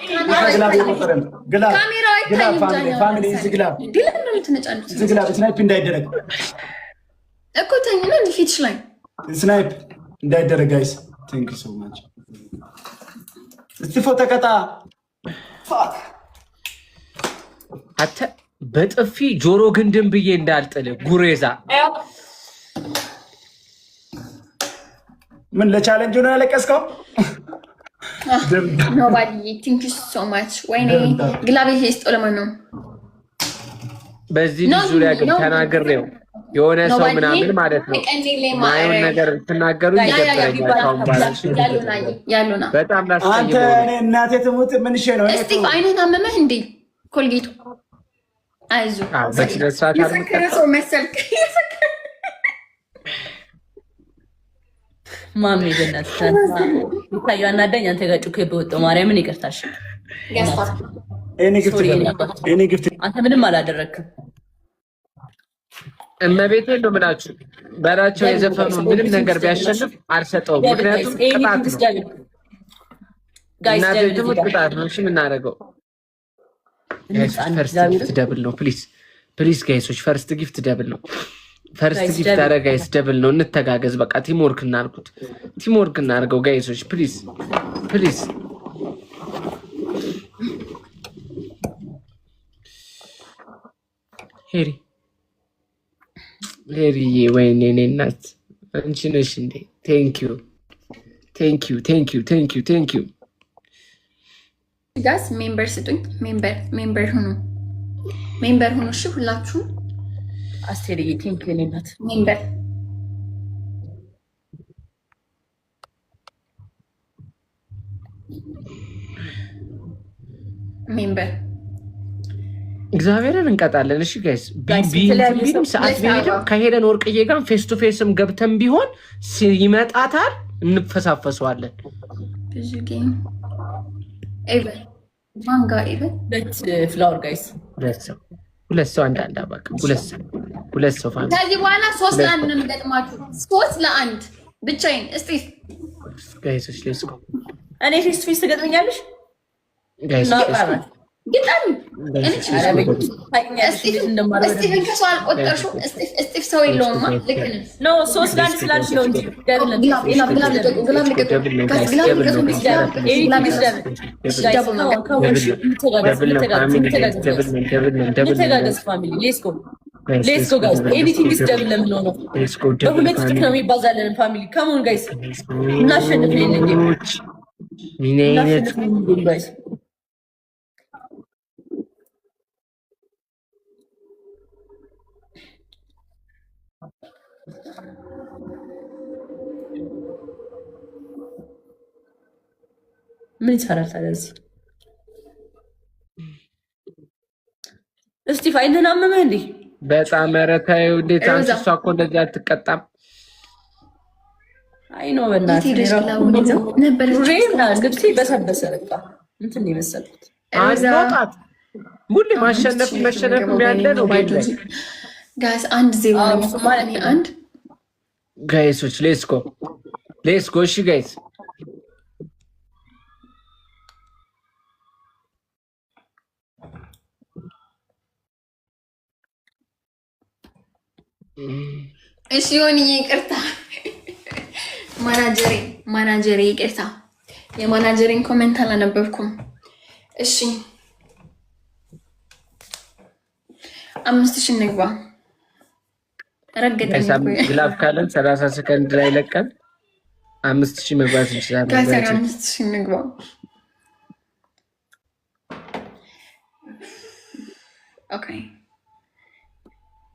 ካሜራው አይታይም። ፋሚሊ ዝግላብ ዲለን ነው የምትነጫኑት። ዝግላብ ስናይፕ እንዳይደረግ እኮ ተኝና ፊትሽ ላይ ስናይፕ እንዳይደረግ ጋይስ ቴንክ ዩ ሶ ማች። እስቲ ፎቶ ተቀጣ አተ በጥፊ ጆሮ ግንድን ብዬ እንዳልጥል ጉሬዛ ምን ለቻሌንጅ ነው ያለቀስከው? ኖባዲ ቲንክ ዩ ሶ ማች። ወይኔ ግላቤ ሄስቶ ለማን ነው በዚህ ዙሪያ ግን ተናግሬው የሆነ ሰው ምናምን ማለት ነው ማየው ነገር ተናገሩ ይገባኛል። ታውን ባላሽ ያሉና በጣም ላስቀየው አንተ እኔ እናቴ ትሙት ምን እሺ ነው እስቲ አይነን አመመህ እንዴ? ኮልጌቱ አይዞ በስነስርዓት አልከረሰው መሰልክ ማሚ ገናት ታዩ አናዳኝ አንተ ጋር ጩኬ በወጣው ማርያምን ይቅርታሽ። እኔ ግፍት አንተ ምንም አላደረክም። እመቤቴን ነው የምላችሁ በራቸው የዘፈኑ ምንም ነገር ቢያሸንፍ አልሰጠውም። ምክንያቱም ቅጣት ነው ጋይስ ቅጣት ነው። እሺ የምናደርገው ፈርስት ጊፍት ደብል ነው። ፕሊዝ ጋይሶች ፈርስት ጊፍት ደብል ነው። ፈርስት ጊፍት አረ ጋይስ ደብል ነው። እንተጋገዝ በቃ ቲምወርክ እናርጉት። ቲምወርክ እናርገው ጋይሶች ፕሊዝ ሄሪ ወይኔ እኔ እናት አንቺ ነሽ እንዴ? ቴንክ ዩ ጋስ ሜምበር ስጡኝ። ሜምበር ሁኑ እሺ ሁላችሁ አስቴር ቴንክ ዩ እናት ሜምበር እግዚአብሔርን እንቀጣለን። እሺ ጋይስ ቢም ሰዓት ቢሄድም ከሄደን ወርቅዬ ጋር ፌስ ቱ ፌስም ገብተን ቢሆን ይመጣታል፣ እንፈሳፈሰዋለን። ብዙ ጌም ኤቨን ማንጋ ኤቨን ፍላወር ጋይስ ሁለት ሰው አንድ በቃ ሁለት ሰው ፋሚሊ ከዚህ በኋላ 3 ለ1 ነው የሚገጥማችሁ። 3 ለ1 ብቻዬን እስቲ ጋይሶች ሌትስ ጎ። እኔ ፌስ ቱ ፌስ ትገጥመኛለሽ ጋይስ ግጣም እስቲቭን ከሰው አልቆጠርሽው። እስቲቭ ሰው የለውም። ልክ ነው 3 ለ1 ስላልሽ ነው እንጂ ሌትስ ጎ ጋይስ ኤኒቲንግ ኢዝ ደብል ለምን ነው በሁለት ጥቅ ነው የሚባዛለን ፋሚሊ ካሞን ጋይስ እናሸንፍ ነው እንዴ ምን አይነት ጋይስ ምን ይሰራል ታዲያ? እስቲ ፋይንና አመመህ እንዴ? በጣም መረታዩ እንዴት አንቺ እሷ እኮ እንደዚህ አትቀጣም። አይ ነው በእናትህ ነበር ግብሲ በሰበሰ በቃ እንትን ይመሰልኩት አዝናጣት ሙሉ ማሸነፍ ያለ ነው ጋይስ 1-0 ነው ማለት አንድ ጋይሶች ሌትስ ጎ እሺ ጋይስ እሺ ሆኒ ይቅርታ ማናጀሬ ይቅርታ የማናጀሬን ኮሜንት አላነበብኩም። እሺ 5000 እንግባ ረገጠኝ ግላፍ ካለን 30 ሰከንድ ላይ ለቀን 5000 መግባት እንችላለን። ጋር 5000 እንግባ ኦኬ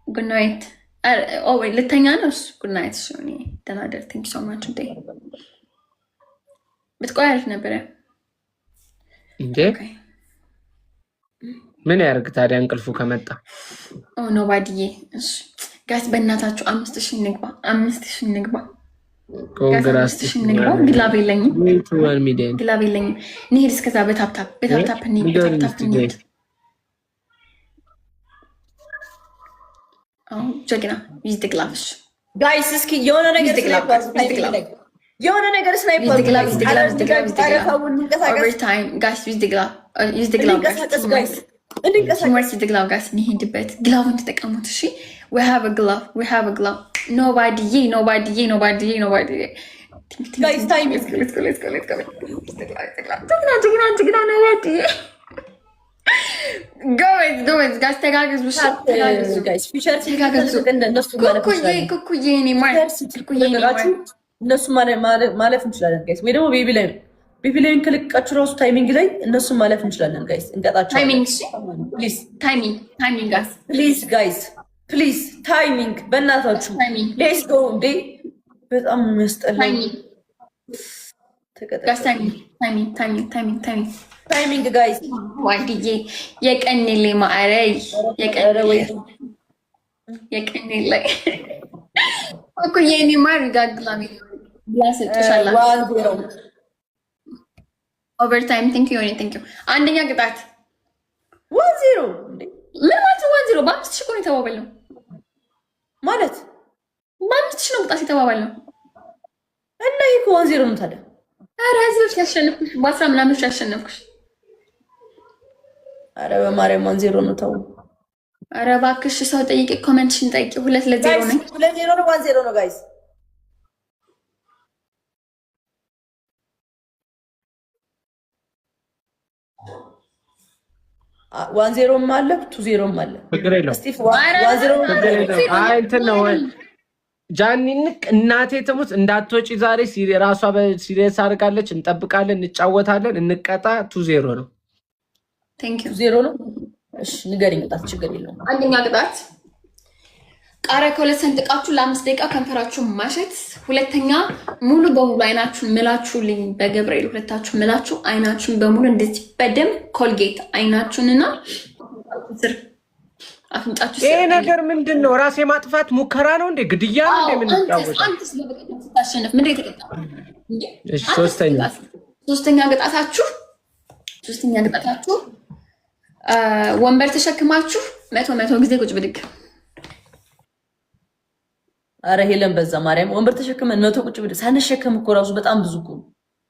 ጉድ ናይት ወይ ልተኛ ነው። ጉድ ናይት ሶኒ ደናደር ቲንክ ሶ ማች እንዴ ብትቆይ አሪፍ ነበረ እንዴ። ምን ያርግ ታዲያ እንቅልፉ ከመጣ ኖባዲዬ። እሺ ጋይስ በእናታችሁ 5000 እንግባ 5000 እንግባ ኮንግራስ እንግባ። ግላብ የለኝም እንሂድ እስከዛ በታፕታፕ እንሂድ ጀግና ቪዝ ግላፍሽ ጋይስ እስኪ የሆነ ነገር የሆነ ነገር ስናይፐር ኦቨርታይም ጋይስ ዩዝ ድ ግላቭ ጋይስ እንሂድበት። ግላቡን ተጠቀሙት። እሺ we have a glove nobody guys time let's go guys ተጋገዙ guys ፊቸር ተጋገዙ እነሱ ማለፍ እንችላለን ጋይስ ወይ ደግሞ ቤቢ ላይ ከልቃችሁ ራሱ ታይሚንግ ላይ እነሱ ማለፍ እንችላለን ጋይስ እንቀጣቸው ፕሊዝ ታይሚንግ በእናታችሁ ሌትስ ጎ እንዴ በጣም የሚያስጠላው ታይሚንግ ጋይስ ዋድዬ የቀኔሌ ማዕረይ የቀኔሌ እኮ የኔ ማር ይጋግላል ያሰጥሻላ ኦቨርታይም ቲንክ ዩ አንደኛ ቅጣት 1-0 ምን ማለት 1-0 በአምስት ሺህ እኮ ነው የተባባልነው ማለት በአምስት ሺህ ነው ቅጣት የተባባልነው እና ይሄ እኮ 1-0 ነው ታዲያ ኧረ ህዝቦች ያሸነፍኩሽ በ10 ምናምን ሺህ ያሸነፍኩሽ ኧረ በማርያም 1-0 ነው ተው ኧረ እባክሽ ሰው ጠይቂ ኮሜንትሽን ጠይቂ 2-0 ነው 2-0 ነው 1-0 ነው ጋይስ 1-0 አለ 2-0 አለ ስቲፍ 1-0 አይ እንትን ነው ጃኒንክ እናቴ ትሙት እንዳትወጪ ዛሬ ራሷ በሲሪየስ አድርጋለች እንጠብቃለን እንጫወታለን እንቀጣ 2-0 ነው ቴንክ ዩ 2-0 ነው እሺ ንገሪኝ ቅጣት ችግር የለውም አንደኛ ቅጣት ቃሪያ ከሁለት ሰንጥቃችሁ ለ5 ደቂቃ ከንፈራችሁን ማሸት ሁለተኛ ሙሉ በሙሉ አይናችሁን ምላችሁልኝ በገብርኤል ሁለታችሁ ምላችሁ አይናችሁን በሙሉ እንደዚህ በደንብ ኮልጌት አይናችሁንና ስር አፍንጫችሁ ይሄ ነገር ምንድነው ራሴ ማጥፋት ሙከራ ነው እንዴ ግድያ ነው እንዴ ምን ይጣወጣ አንተስ ለበቀደም ስታሸነፍ ምን የተቀጣ እሺ ሶስተኛ ቅጣታችሁ ወንበር ተሸክማችሁ 100 ጊዜ ቁጭ ብድግ አረ ሄለን በዛ ማርያም ወንበር ተሸክመን 100 ቁጭ ብድግ ሳንሸከም እኮ ራሱ በጣም ብዙ እኮ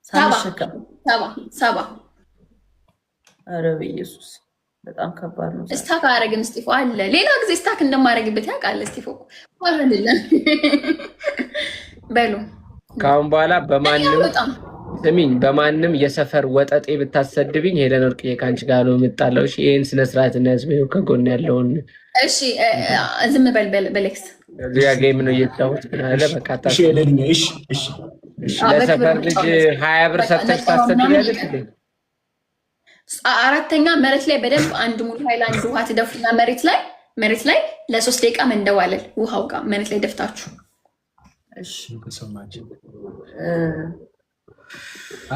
ሳንሸከም ሰባ አረ በኢየሱስ በጣም ከባድ ነው ስታክ አረግን ስቲፎ አለ ሌላ ጊዜ ስታክ እንደማረግበት ያውቃል ስቲፎ ወራደለም በሉ ካሁን በኋላ በማንም የሰፈር ወጠጤ ብታሰድብኝ ሄለን ወርቅዬ ካንቺ ጋር ነው የምጣለው እሺ ይሄን ስነ ስርዓት እናዝበው ከጎን ያለውን እሺ ዝም በል በሌክስ ያ ጌም ነው እየተጫወት አለ በቃ እሺ ሄለን እሺ ለሰፈር ልጅ 20 ብር ሰጥተሽ ታሰድቢያለሽ አራተኛ መሬት ላይ በደንብ አንድ ሙሉ ሃይላንድ ውሃ ትደፉና መሬት ላይ ለ3 ደቂቃ መንደዋለል ውሃው ጋር መሬት ላይ ደፍታችሁ እሺ ተሰማች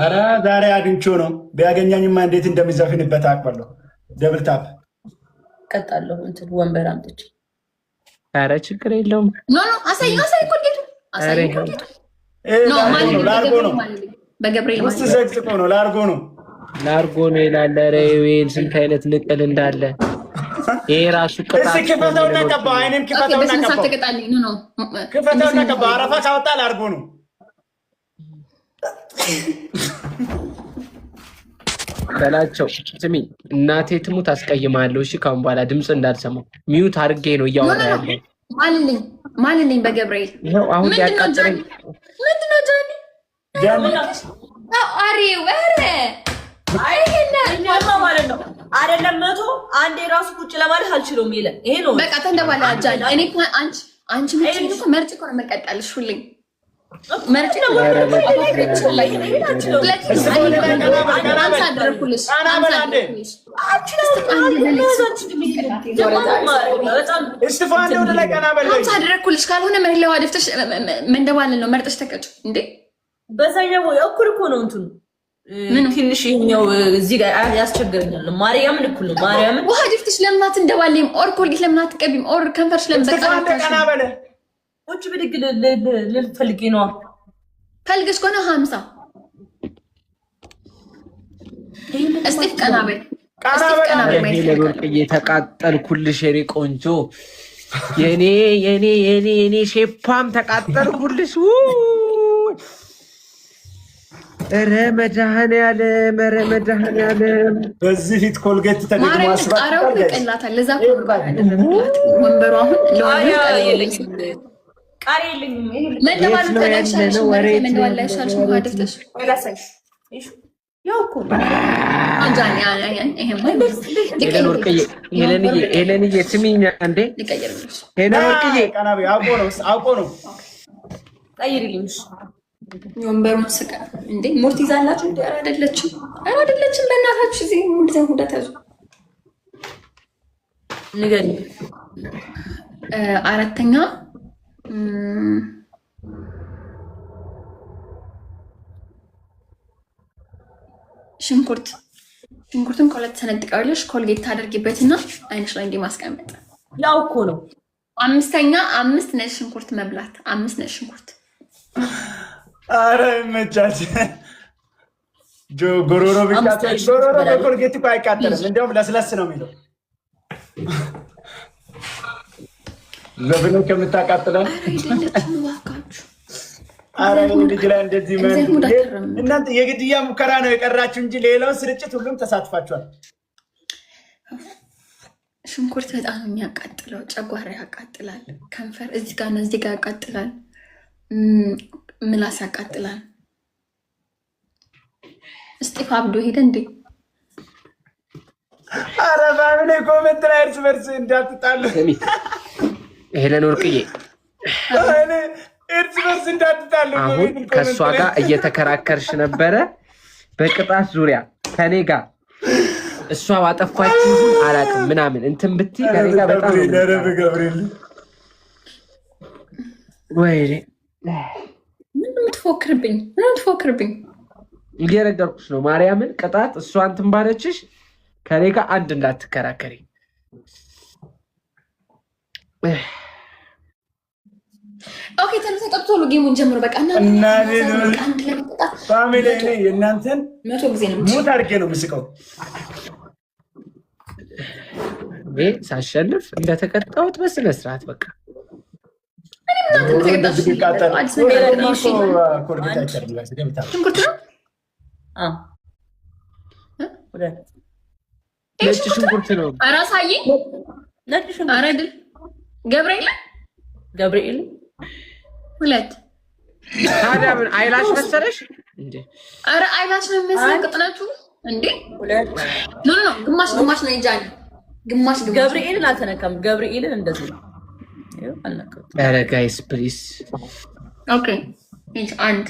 አረ ዛሬ አግኝቾ ነው ቢያገኛኝማ እንዴት እንደሚዘፍንበት አውቃለሁ ደብል ታፕ ቀጣለሁ እንትን ወንበር አምጥቼ አረ ችግር የለውም ኖ አሳይ ኮልጌቱ ላርጎ ነው በገብርኤል ውስጥ ዘግዝቆ ነው ላርጎ ነው ይላል ሬዌን ስንት አይነት ንቅል እንዳለ ይሄ ራሱ ቅጣት እሺ ከፈተውና ቀባ አይኔም ከፈተውና ቀባ አረፋ ካወጣ ላርጎ ነው በላቸው ስሚ እናቴ ትሙት አስቀይማለሁ እሺ ካሁን በኋላ ድምጽ እንዳልሰማው ሚዩት አድርጌ ነው እያወራ ያለው ማልልኝ በገብርኤል ይሄው አሁን ያቃጥረኝ ምንድነው ጃኒ አሬ ወረ አይሄና ማለት ነው አይደለም 100 አንዴ ራሱ ቁጭ ለማለት አልችልም ይለ ይሄ ነው በቃ ተንደባላ ጃኒ እኔ አንቺ ምንድን ነው መርጭ እኮ ነው መቀጣልሽ ሁሌም መርጭ ነው አደረኩልሽ ካልሆነ መሬት ላይ ዋደፍተሽ መንደባለን ነው መርጠሽ ተቀጭ እንዴ በዛኛው እኩል እኮ ነው እንትኑ ትንሽ ይሄኛው እዚህ ጋር ያስቸግረኛል ማርያምን እኩል ነው ማርያምን ውሃ ደፍተሽ ለምናት እንደባለም ኦር ኮልጌት ለምናት ቀቢም ኦር ከንፈርሽ ለምበቃ ቁጭ ብድግ ልፈልጌ ነው ፈልገሽ ከሆነ 50 እስቲፍ ቀናበል ተቃጠልኩልሽ የኔ ቆንጆ የኔ ሼፓም ተቃጠልኩልሽ መድኃኒዓለም በዚህ ፊት ኮልጌት ተደግሞ አስባጣው ይቀላታል። ለዛ ወንበሩ አሁን ቃሪ የለኝም። መደባሉ ተዳሻለሽ መደባሉ ያሻልሽ ማደፍተሽ ያው እኮ አንጃኒ ሄለንዬ ስሚኝ አንዴ ሄለን ወርቅዬ አውቆ ነው ቀይሪልኝ ወንበሩን ስቀ እንዴ ሞርት ይዛላችሁ እንዴ? አይደለችም በእናታችሁ እዚህ እንደዛ ሁዳት ያዙ ንገሪ። አራተኛ ሽንኩርቱን ከሁለት ሰነጥቀዋለሽ። ኮልጌት ታደርጊበትና አይንሽ ላይ እንዲማስቀመጥ ያው እኮ ነው። አምስተኛ 5 ነጭ ሽንኩርት መብላት 5 ነጭ ሽንኩርት አረ መቻች ጎሮሮ ቢቃጠል ጎሮሮ በኮልጌት እኮ አይቃጠልም። እንደውም ለስለስ ነው የሚለው ለብኑ ከምታቃጥለን አረ ልጅ ላይ እንደዚህ እናንተ የግድያ ሙከራ ነው የቀራችሁ እንጂ ሌላውን ስርጭት ሁሉም ተሳትፋችኋል። ሽንኩርት በጣም የሚያቃጥለው ጨጓራ ያቃጥላል። ከንፈር እዚህ ጋር ነው እዚህ ጋር ያቃጥላል። ምላስ ያቃጥላል። እስጢፋ አብዶ ሄደ እንዴ? አረ ባምኔ ኮሜንት ላይ እርስ በርስ እንዳትጣሉ። ሄለን ወርቅዬ እርስ በርስ እንዳትጣሉ። አሁን ከእሷ ጋር እየተከራከርሽ ነበረ በቅጣት ዙሪያ ከኔ ጋር እሷ ባጠፋችሁ አላውቅም ምናምን እንትን ብትይ ከኔ ጋር በጣም ገብርኤል ወይኔ ምን የምትፎክርብኝ? እየነገርኩሽ ነው ማርያምን። ቅጣት እሷ እንትን ባለችሽ ከኔ ጋር አንድ እንዳትከራከሪ። ኦኬ ተቀጥቶሉ ጌሙን ጀምሮ በቃ እና ፋሚሊ እኔ የእናንተን 100 ጊዜ ነው ሙት አድርጌ ነው የምስቀው። ሳሸንፍ እንደተቀጣሁት በስነ ስርዓት በቃ ነጭ ሽንኩርት ነው። አራሳዬ ነጭ ሽንኩርት አይደል? ገብርኤል 2 ታዲያ ምን አይላሽ መሰለሽ እንዴ? አረ አይላሽ ነው መሰለኝ። ቅጥነቱ እንዴ 2 ኖ ግማሽ ነው እንጃኝ። ግማሽ ገብርኤልን አልተነካም። ገብርኤልን እንደዚህ ነው አልነካም። አረ ጋይስ ፕሊዝ ኦኬ ኢንች አንድ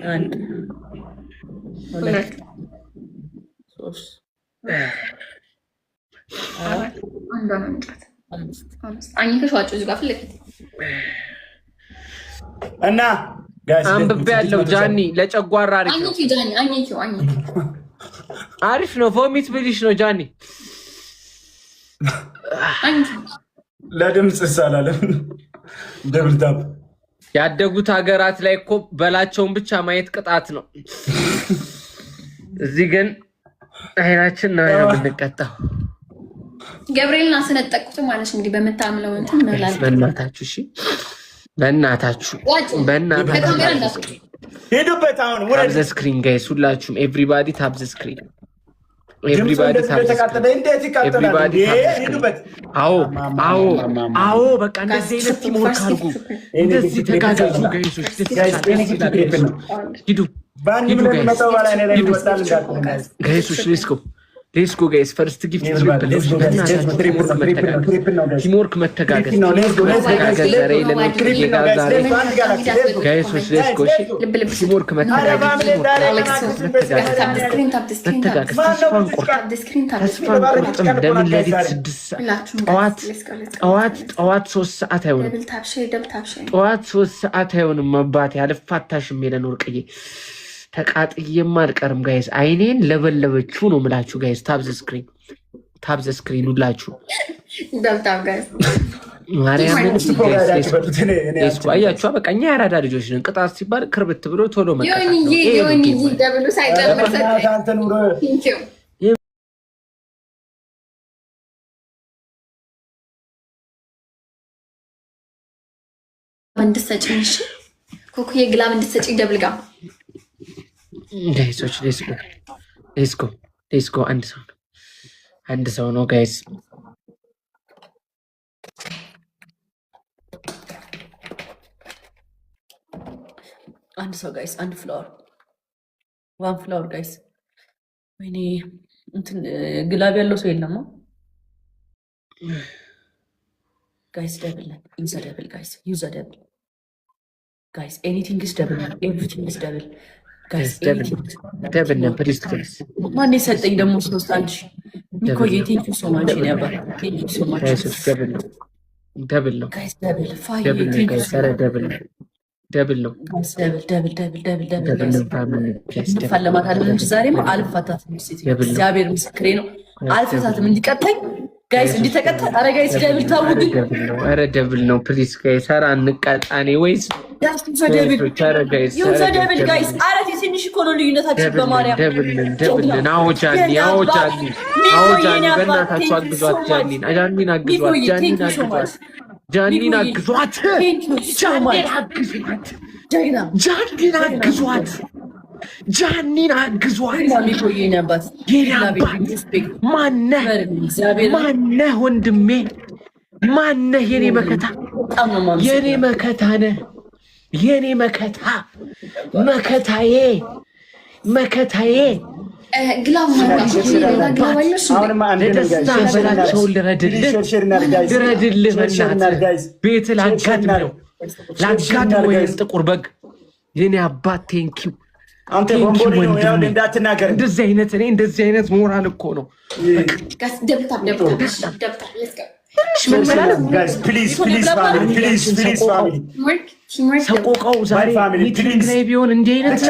2 3 አኝከሽ ዋጭ እዚህ ጋር ፍለፊት እና ጋይስ አንብቤ ያለው ጃኒ ለጨጓራ አሪፍ ነው። አኝኪ አሪፍ ነው። ቮሚት ብሊሽ ነው ጃኒ ለድምጽ ሳላለም ደብልታም ያደጉት ሀገራት ላይ እኮ በላቸውን ብቻ ማየት ቅጣት ነው። እዚህ ግን አይናችን ነው የምንቀጣው። ገብርኤልን አስነጠቁት ማለት እንግዲህ በመታምለው እንትን ነው ላል በእናታችሁ እሺ፣ በእናታችሁ ሄዱበት። አሁን ታብ ዘ ስክሪን ጋይስ፣ ሁላችሁም ኤቭሪባዲ ታብ ዘ ስክሪን፣ ኤቭሪባዲ ታብ ዘ ስክሪን፣ ኤቭሪባዲ ሄዱበት። አዎ በቃ እንደዚህ አይነት ቲምወርክ አድርጉ፣ እንደዚህ ተጋገዙ ጋይሶች። ሂዱ ጋይሶች ሌስኮ ጋይስ ፈርስት ጊፍት ቲምወርክ መተጋገዝ ጋይሶች ሌስኮ ቲምወርክ ተስፋ አንቆርጥም። ለምን ሌሊት 6 ጠዋት 3 ሰዓት አይሆንም። ጠዋት 3 ሰዓት አይሆንም። አባቴ አልፋታሽም። ሄለን ወርቅዬ ተቃጥዬማ አልቀርም ጋይስ። አይኔን ለበለበችው ነው የምላችሁ ጋይስ። ታብ ዘ ስክሪን ሁላችሁ ማርያምን አያችኋ። በቃ እኛ ያራዳ ልጆች ነን። ቅጣት ሲባል ክርብት ብሎ ቶሎ እንድትሰጪኝ ኮኩዬ ግላብ እንድትሰጪኝ ደብልጋ ጋይሶች ሌትስ ጎ አንድ ሰው ነው ጋይስ። አንድ ሰው ጋይስ፣ አንድ ፍላወር፣ ዋን ፍላወር ጋይስ። ወይኔ እንትን ግላብ ያለው ሰው የለማ ጋይስ። ደብል ዩዝ ደብል ጋይስ፣ ዩዝ ደብል ጋይስ። ኤኒቲንግ ኢዝ ደብል፣ ኤቭሪቲንግ ኢዝ ደብል ጋይስ። ደብል ነው ፕሊዝ ጋይስ። ማን የሰጠኝ ደግሞ 3-1 ሚኮዬ ቴንክ ዩ ሶ ማች ኔ አባ ቴንክ ዩ ሶ ማች ጋይስ። ደብል ነው ጋይስ። ደብል ፋይ ደብል ነው ጋይስ። ኧረ ደብል ነው ጋይስ። ደብል እንፋለማታለን እንጂ ዛሬማ አልፋታትም። እግዚአብሔር ምስክሬ ነው፣ አልፋታትም። እንዲቀጣኝ ጋይስ፣ እንዲተቀጣ። ኧረ ጋይስ ደብል ታውዱ። ኧረ ደብል ነው ፕሊዝ ጋይስ። ኧረ አንቀጣኔ ወይስ ደብል ጋይስ። ኧረ ትንሽ እኮ ነው ልዩነታችን። በማርያም ደብል አውጃኒ በእናታችሁ አግዟት። ጃኒን አግዟት። ጃኒን አግዟት። ማነህ ወንድሜ? ማነህ? የኔ መከታ ነህ። የኔ መከታዬ ለደስታ በላቸውን ልረድልህ በእናትህ። ቤት ላጋድመው ይህን ጥቁር በግ የኔ አባት ቴንኪው። እንደዚህ አይነት ሞራል እኮ ነው። ሰቆቃው ዛሬ ሚቲንግ ላይ ቢሆን እንዲህ አይነት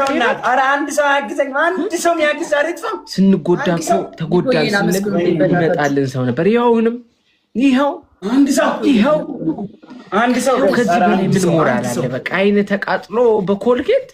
ስንጎዳ እኮ ተጎዳን ስንል ይመጣልን ሰው ነበር። ይኸው ከዚህ በላይ ምን ሞራል አለ? በቃ አይን ተቃጥሎ በኮልጌት